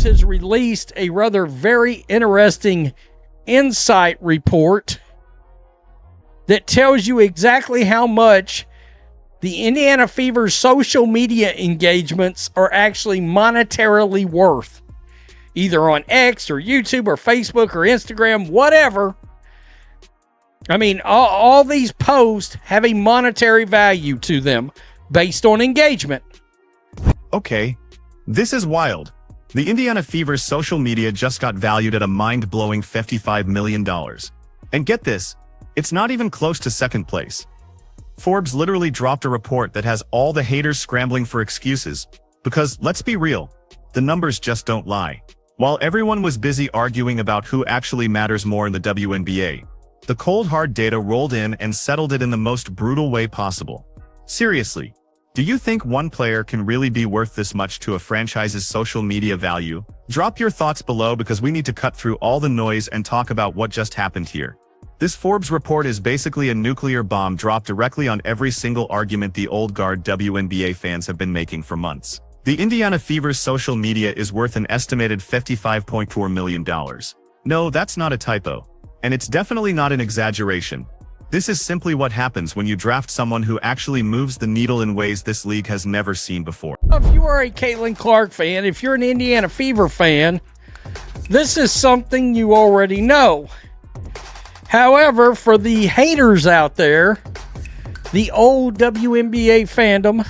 Forbes has released a rather very interesting insight report that tells you exactly how much the Indiana Fever's social media engagements are actually monetarily worth, either on X or YouTube or Facebook or Instagram, whatever. I mean, all these posts have a monetary value to them based on engagement. Okay, this is wild. The Indiana Fever's social media just got valued at a mind-blowing $55 million. And get this, it's not even close to second place. Forbes literally dropped a report that has all the haters scrambling for excuses, because, let's be real, the numbers just don't lie. While everyone was busy arguing about who actually matters more in the WNBA, the cold hard data rolled in and settled it in the most brutal way possible. Seriously, do you think one player can really be worth this much to a franchise's social media value? Drop your thoughts below because we need to cut through all the noise and talk about what just happened here. This Forbes report is basically a nuclear bomb dropped directly on every single argument the old guard WNBA fans have been making for months. The Indiana Fever's social media is worth an estimated $55.4 million. No, that's not a typo. And it's definitely not an exaggeration. This is simply what happens when you draft someone who actually moves the needle in ways this league has never seen before. If you are a Caitlin Clark fan, if you're an Indiana Fever fan, this is something you already know. However, for the haters out there, the old WNBA fandom,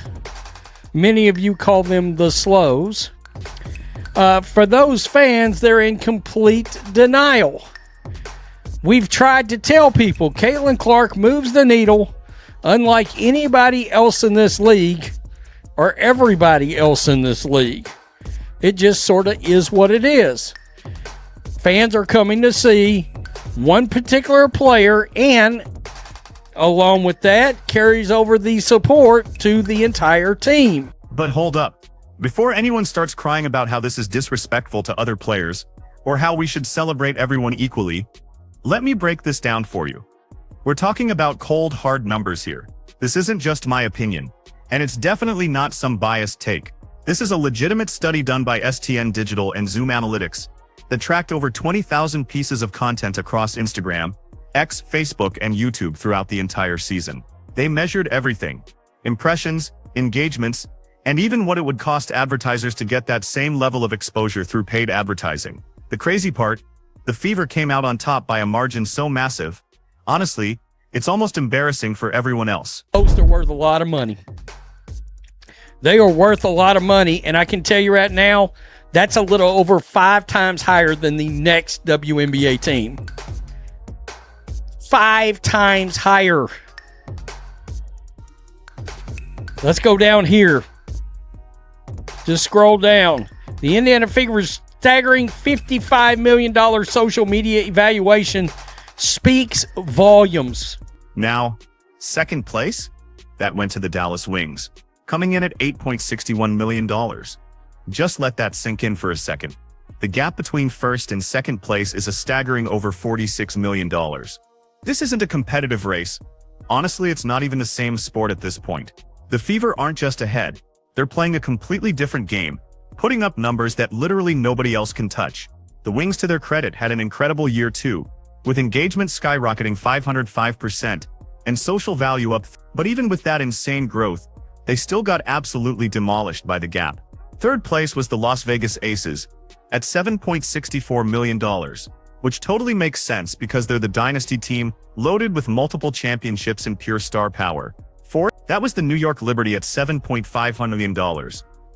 many of you call them the slows, for those fans, they're in complete denial. We've tried to tell people Caitlin Clark moves the needle unlike anybody else in this league or everybody else in this league. It just sort of is what it is. Fans are coming to see one particular player, and along with that, carries over the support to the entire team. But hold up. Before anyone starts crying about how this is disrespectful to other players, or how we should celebrate everyone equally, let me break this down for you. We're talking about cold, hard numbers here. This isn't just my opinion, and it's definitely not some biased take. This is a legitimate study done by STN Digital and Zoom Analytics that tracked over 20,000 pieces of content across Instagram, X, Facebook, and YouTube throughout the entire season. They measured everything: impressions, engagements, and even what it would cost advertisers to get that same level of exposure through paid advertising. The crazy part, the Fever came out on top by a margin so massive, honestly, it's almost embarrassing for everyone else. Posts are worth a lot of money. They are worth a lot of money, and I can tell you right now, that's a little over 5 times higher than the next WNBA team. 5 times higher. Let's go down here. Just scroll down. The Indiana Fever's staggering $55 million social media evaluation speaks volumes. Now, second place? That went to the Dallas Wings, coming in at $8.61 million. Just let that sink in for a second. The gap between first and second place is a staggering over $46 million. This isn't a competitive race. Honestly, it's not even the same sport at this point. The Fever aren't just ahead. They're playing a completely different game, putting up numbers that literally nobody else can touch. The Wings, to their credit, had an incredible year too, with engagement skyrocketing 505% and social value up. But even with that insane growth, they still got absolutely demolished by the gap. Third place was the Las Vegas Aces at $7.64 million, which totally makes sense because they're the dynasty team loaded with multiple championships and pure star power. Fourth, that was the New York Liberty at $7.5 million,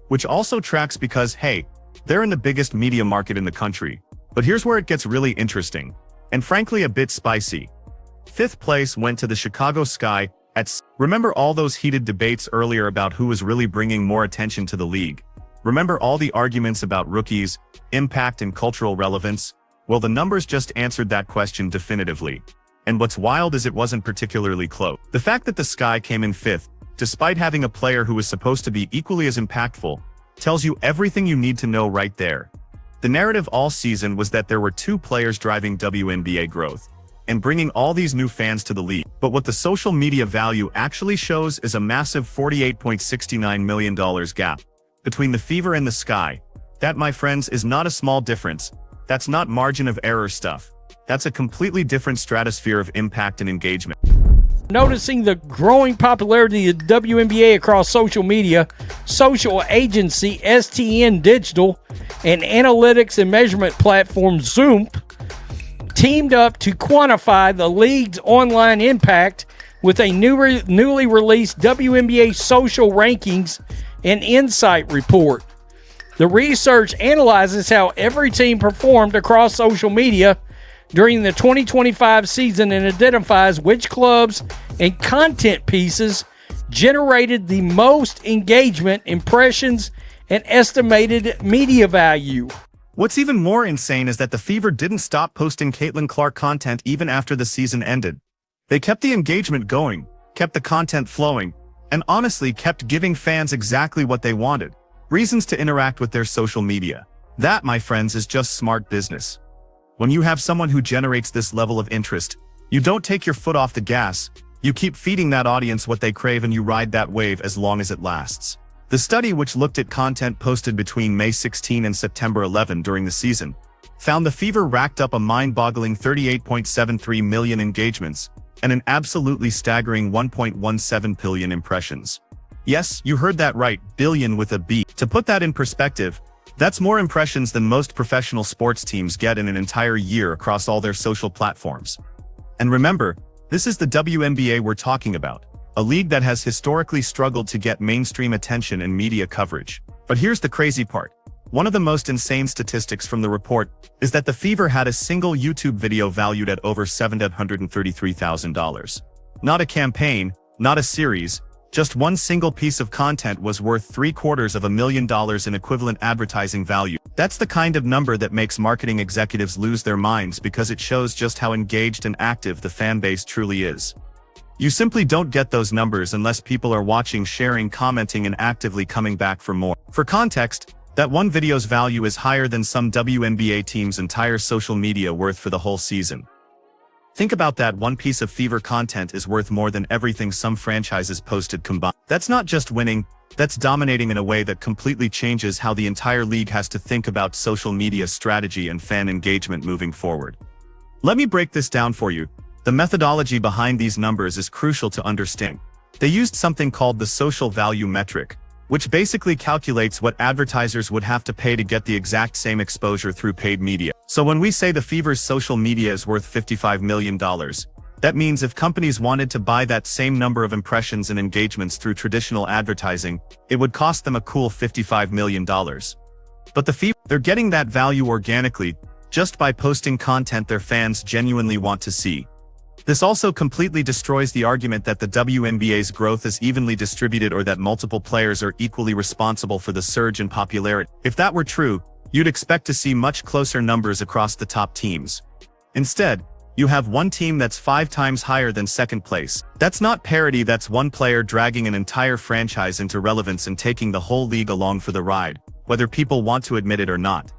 which also tracks because, hey, they're in the biggest media market in the country. But here's where it gets really interesting, and frankly a bit spicy. Fifth place went to the Chicago Sky at... Remember all those heated debates earlier about who was really bringing more attention to the league? Remember all the arguments about rookies, impact, and cultural relevance? Well, the numbers just answered that question definitively. And what's wild is it wasn't particularly close. The fact that the Sky came in fifth, despite having a player who was supposed to be equally as impactful, tells you everything you need to know right there. The narrative all season was that there were 2 players driving WNBA growth and bringing all these new fans to the league. But what the social media value actually shows is a massive $48.69 million gap between the Fever and the Sky, That, my friends, is not a small difference. That's not margin of error stuff. That's a completely different stratosphere of impact and engagement. Noticing the growing popularity of WNBA across social media, social agency STN Digital and analytics and measurement platform Zoom teamed up to quantify the league's online impact with a newly released WNBA social rankings and insight report. The research analyzes how every team performed across social media during the 2025 season and identifies which clubs and content pieces generated the most engagement, impressions, and estimated media value. What's even more insane is that the Fever didn't stop posting Caitlin Clark content even after the season ended. They kept the engagement going, kept the content flowing, and honestly kept giving fans exactly what they wanted: reasons to interact with their social media. That, my friends, is just smart business. When you have someone who generates this level of interest, you don't take your foot off the gas. You keep feeding that audience what they crave and you ride that wave as long as it lasts. The study, which looked at content posted between May 16 and September 11 during the season, found the Fever racked up a mind-boggling 38.73 million engagements and an absolutely staggering 1.17 billion impressions. Yes, you heard that right, billion with a B. To put that in perspective, that's more impressions than most professional sports teams get in an entire year across all their social platforms. And remember, this is the WNBA we're talking about, a league that has historically struggled to get mainstream attention and media coverage. But here's the crazy part. One of the most insane statistics from the report is that the Fever had a single YouTube video valued at over $733,000. Not a campaign, not a series, just one single piece of content was worth $750,000 in equivalent advertising value. That's the kind of number that makes marketing executives lose their minds because it shows just how engaged and active the fan base truly is. You simply don't get those numbers unless people are watching, sharing, commenting, and actively coming back for more. For context, that one video's value is higher than some WNBA team's entire social media worth for the whole season. Think about that. One piece of Fever content is worth more than everything some franchises posted combined. That's not just winning, that's dominating in a way that completely changes how the entire league has to think about social media strategy and fan engagement moving forward. Let me break this down for you. The methodology behind these numbers is crucial to understand. They used something called the social value metric, which basically calculates what advertisers would have to pay to get the exact same exposure through paid media. So when we say the Fever's social media is worth $55 million, that means if companies wanted to buy that same number of impressions and engagements through traditional advertising, it would cost them a cool $55 million. But the Fever, they're getting that value organically, just by posting content their fans genuinely want to see. This also completely destroys the argument that the WNBA's growth is evenly distributed or that multiple players are equally responsible for the surge in popularity. If that were true, you'd expect to see much closer numbers across the top teams. Instead, you have one team that's 5 times higher than second place. That's not parity, that's one player dragging an entire franchise into relevance and taking the whole league along for the ride, whether people want to admit it or not.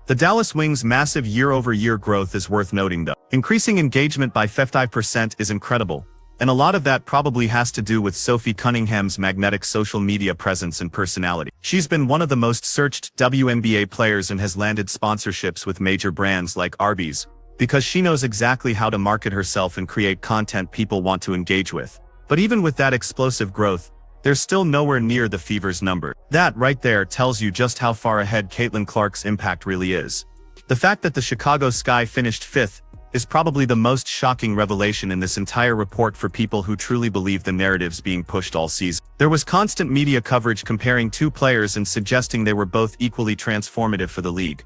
The Dallas Wings' massive year-over-year growth is worth noting though. Increasing engagement by 55% is incredible, and a lot of that probably has to do with Sophie Cunningham's magnetic social media presence and personality. She's been one of the most searched WNBA players and has landed sponsorships with major brands like Arby's, because she knows exactly how to market herself and create content people want to engage with. But even with that explosive growth, they're still nowhere near the Fever's number. That right there tells you just how far ahead Caitlin Clark's impact really is. The fact that the Chicago Sky finished 5th is probably the most shocking revelation in this entire report for people who truly believe the narratives being pushed all season. There was constant media coverage comparing two players and suggesting they were both equally transformative for the league.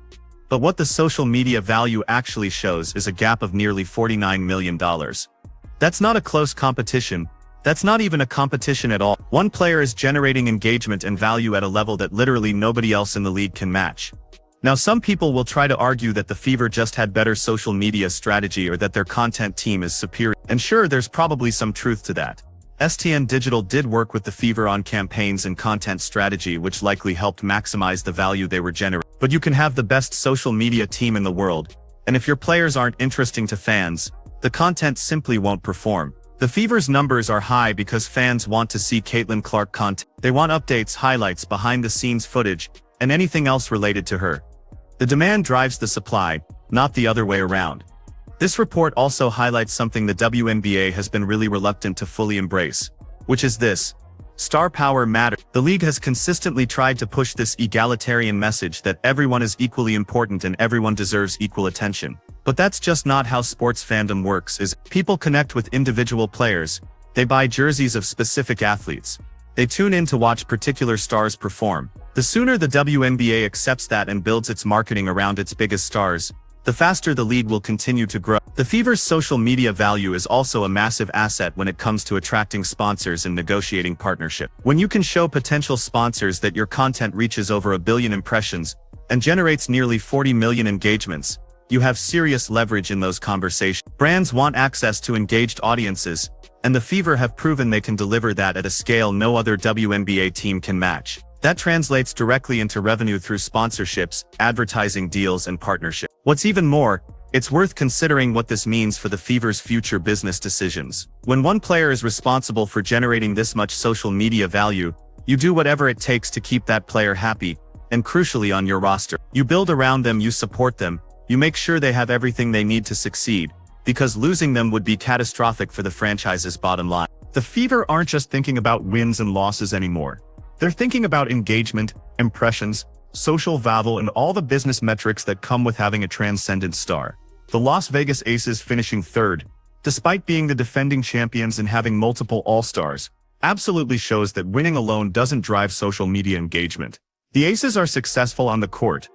But what the social media value actually shows is a gap of nearly $49 million. That's not a close competition. That's not even a competition at all. One player is generating engagement and value at a level that literally nobody else in the league can match. Now, some people will try to argue that the Fever just had better social media strategy or that their content team is superior. And sure, there's probably some truth to that. STN Digital did work with the Fever on campaigns and content strategy, which likely helped maximize the value they were generating. But you can have the best social media team in the world, and if your players aren't interesting to fans, the content simply won't perform. The Fever's numbers are high because fans want to see Caitlin Clark content. They want updates, highlights, behind-the-scenes footage, and anything else related to her. The demand drives the supply, not the other way around. This report also highlights something the WNBA has been really reluctant to fully embrace, which is this: star power matters. The league has consistently tried to push this egalitarian message that everyone is equally important and everyone deserves equal attention. But that's just not how sports fandom works. People connect with individual players. They buy jerseys of specific athletes. They tune in to watch particular stars perform. The sooner the WNBA accepts that and builds its marketing around its biggest stars, the faster the league will continue to grow. The Fever's social media value is also a massive asset when it comes to attracting sponsors and negotiating partnership. When you can show potential sponsors that your content reaches over 1 billion impressions and generates nearly 40 million engagements, you have serious leverage in those conversations. Brands want access to engaged audiences, and the Fever have proven they can deliver that at a scale no other WNBA team can match. That translates directly into revenue through sponsorships, advertising deals, and partnerships. What's even more, it's worth considering what this means for the Fever's future business decisions. When one player is responsible for generating this much social media value, you do whatever it takes to keep that player happy, and crucially on your roster. You build around them, you support them, you make sure they have everything they need to succeed, because losing them would be catastrophic for the franchise's bottom line. The Fever aren't just thinking about wins and losses anymore. They're thinking about engagement, impressions, social value, and all the business metrics that come with having a transcendent star. The Las Vegas Aces finishing third, despite being the defending champions and having multiple All-Stars, absolutely shows that winning alone doesn't drive social media engagement. The Aces are successful on the court,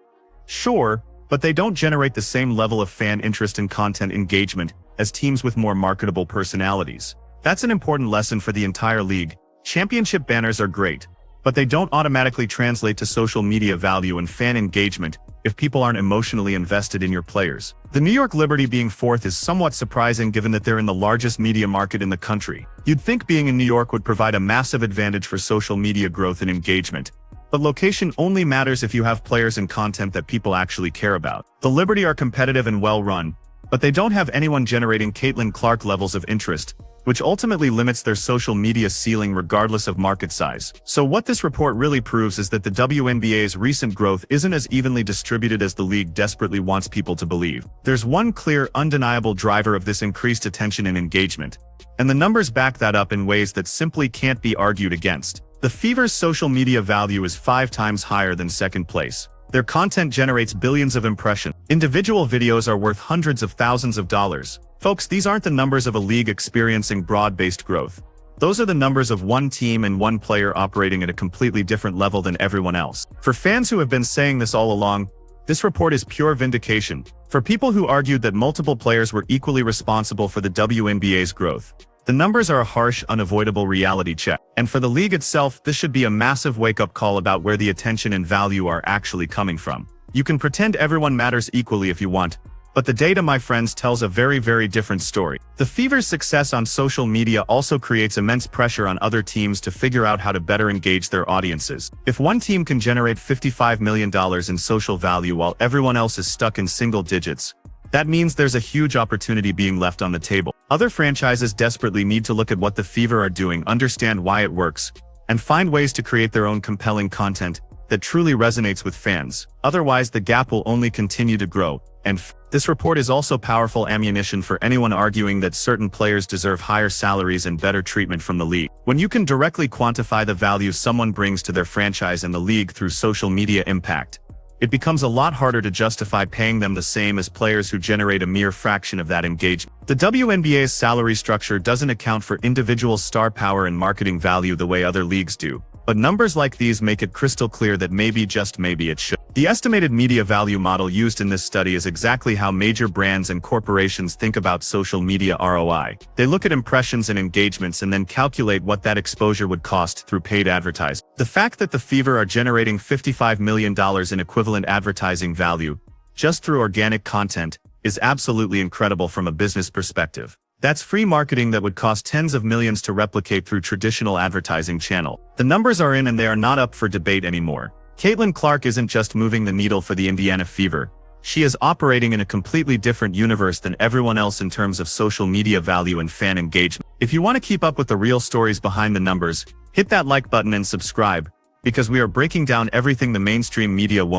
sure, but they don't generate the same level of fan interest and content engagement as teams with more marketable personalities. That's an important lesson for the entire league. Championship banners are great, but they don't automatically translate to social media value and fan engagement if people aren't emotionally invested in your players. The New York Liberty being fourth is somewhat surprising given that they're in the largest media market in the country. You'd think being in New York would provide a massive advantage for social media growth and engagement, but location only matters if you have players and content that people actually care about. The Liberty are competitive and well-run, but they don't have anyone generating Caitlin Clark levels of interest, which ultimately limits their social media ceiling regardless of market size. So what this report really proves is that the WNBA's recent growth isn't as evenly distributed as the league desperately wants people to believe. There's one clear, undeniable driver of this increased attention and engagement, and the numbers back that up in ways that simply can't be argued against. The Fever's social media value is 5 times higher than second place. Their content generates billions of impressions. Individual videos are worth hundreds of thousands of dollars. Folks, these aren't the numbers of a league experiencing broad-based growth. Those are the numbers of one team and one player operating at a completely different level than everyone else. For fans who have been saying this all along, this report is pure vindication. For people who argued that multiple players were equally responsible for the WNBA's growth, the numbers are a harsh, unavoidable reality check. And for the league itself, this should be a massive wake-up call about where the attention and value are actually coming from. You can pretend everyone matters equally if you want, but the data, my friends, tells a very, very different story. The Fever's success on social media also creates immense pressure on other teams to figure out how to better engage their audiences. If one team can generate $55 million in social value while everyone else is stuck in single digits, that means there's a huge opportunity being left on the table. Other franchises desperately need to look at what the Fever are doing, understand why it works, and find ways to create their own compelling content that truly resonates with fans. Otherwise, the gap will only continue to grow. And this report is also powerful ammunition for anyone arguing that certain players deserve higher salaries and better treatment from the league. When you can directly quantify the value someone brings to their franchise and the league through social media impact, it becomes a lot harder to justify paying them the same as players who generate a mere fraction of that engagement. The WNBA's salary structure doesn't account for individual star power and marketing value the way other leagues do, but numbers like these make it crystal clear that maybe, just maybe, it should. The estimated media value model used in this study is exactly how major brands and corporations think about social media ROI. They look at impressions and engagements and then calculate what that exposure would cost through paid advertising. The fact that the Fever are generating $55 million in equivalent advertising value just through organic content is absolutely incredible from a business perspective. That's free marketing that would cost tens of millions to replicate through traditional advertising channel. The numbers are in and they are not up for debate anymore. Caitlin Clark isn't just moving the needle for the Indiana Fever. She is operating in a completely different universe than everyone else in terms of social media value and fan engagement. If you want to keep up with the real stories behind the numbers, hit that like button and subscribe. because we are breaking down everything the mainstream media won't.